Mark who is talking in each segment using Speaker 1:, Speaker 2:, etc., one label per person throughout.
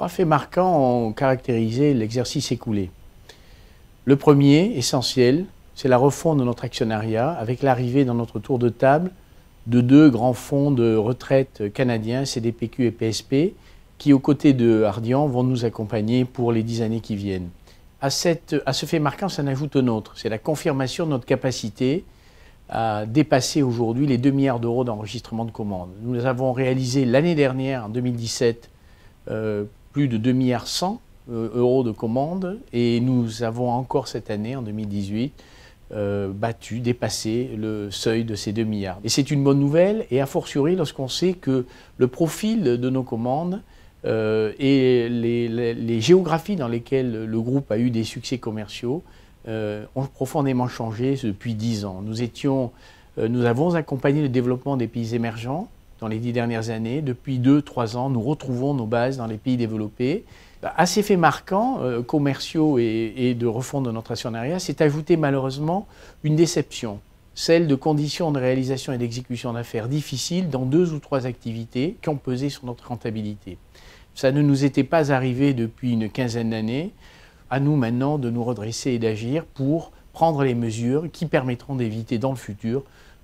Speaker 1: Trois faits marquants ont caractérisé l'exercice écoulé. Le premier, essentiel, c'est la refonte de notre actionnariat avec l'arrivée dans notre tour de table de deux grands fonds de retraite canadiens, CDPQ et PSP, qui, aux côtés de Ardian, vont nous accompagner pour les 10 années qui viennent. À ce fait marquant s'en ajoute un autre, c'est la confirmation de notre capacité à dépasser aujourd'hui les 2 milliards d'euros d'enregistrement de commandes. Nous avons réalisé l'année dernière, en 2017, plus de 2,1 milliards euros de commandes et nous avons encore cette année, en 2018, dépassé le seuil de ces 2 milliards. Et c'est une bonne nouvelle, et a fortiori lorsqu'on sait que le profil de nos commandes et les géographies dans lesquelles le groupe a eu des succès commerciaux ont profondément changé depuis 10 ans. Nous avons accompagné le développement des pays émergents dans les 10 dernières années. Depuis 2-3 ans, nous retrouvons nos bases dans les pays développés. À ces faits marquants, commerciaux et de refonte de notre actionnariat, s'est ajoutée malheureusement une déception, celle de conditions de réalisation et d'exécution d'affaires difficiles dans 2 ou 3 activités qui ont pesé sur notre rentabilité. Ça ne nous était pas arrivé depuis une quinzaine d'années. À nous maintenant de nous redresser et d'agir pour prendre les mesures qui permettront d'éviter dans le futur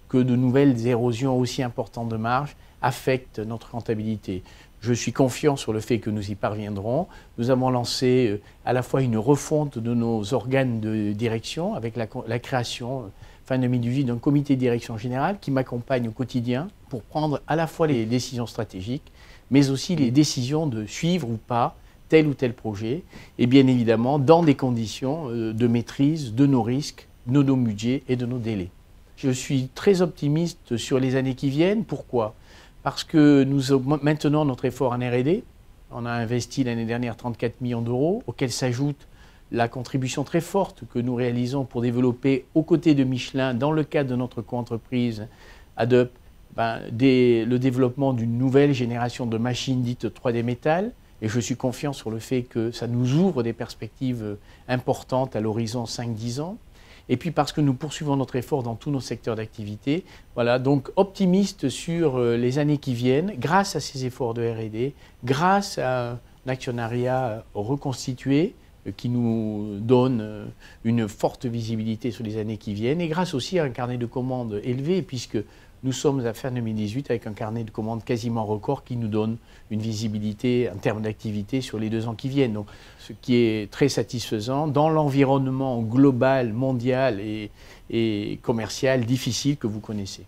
Speaker 1: que de nouvelles érosions aussi importantes de marge affectent notre rentabilité. Je suis confiant sur le fait que nous y parviendrons. Nous avons lancé à la fois une refonte de nos organes de direction avec la création, fin 2018, d'un comité de direction générale qui m'accompagne au quotidien pour prendre à la fois les décisions stratégiques, mais aussi les décisions de suivre ou pas tel ou tel projet, et bien évidemment dans des conditions de maîtrise de nos risques, de nos budgets et de nos délais. Je suis très optimiste sur les années qui viennent. Pourquoi ? Parce que nous maintenons notre effort en R&D. On a investi l'année dernière 34 millions d'euros, auquel s'ajoute la contribution très forte que nous réalisons pour développer aux côtés de Michelin, dans le cadre de notre co-entreprise ADUP, le développement d'une nouvelle génération de machines dites 3D métal. Et je suis confiant sur le fait que ça nous ouvre des perspectives importantes à l'horizon 5-10 ans. Et puis parce que nous poursuivons notre effort dans tous nos secteurs d'activité. Voilà, donc optimiste sur les années qui viennent, grâce à ces efforts de R&D, grâce à un actionnariat reconstitué qui nous donne une forte visibilité sur les années qui viennent, et grâce aussi à un carnet de commandes élevé, puisque nous sommes à fin 2018 avec un carnet de commandes quasiment record qui nous donne une visibilité en termes d'activité sur les 2 ans qui viennent. Donc, ce qui est très satisfaisant dans l'environnement global, mondial et commercial difficile que vous connaissez.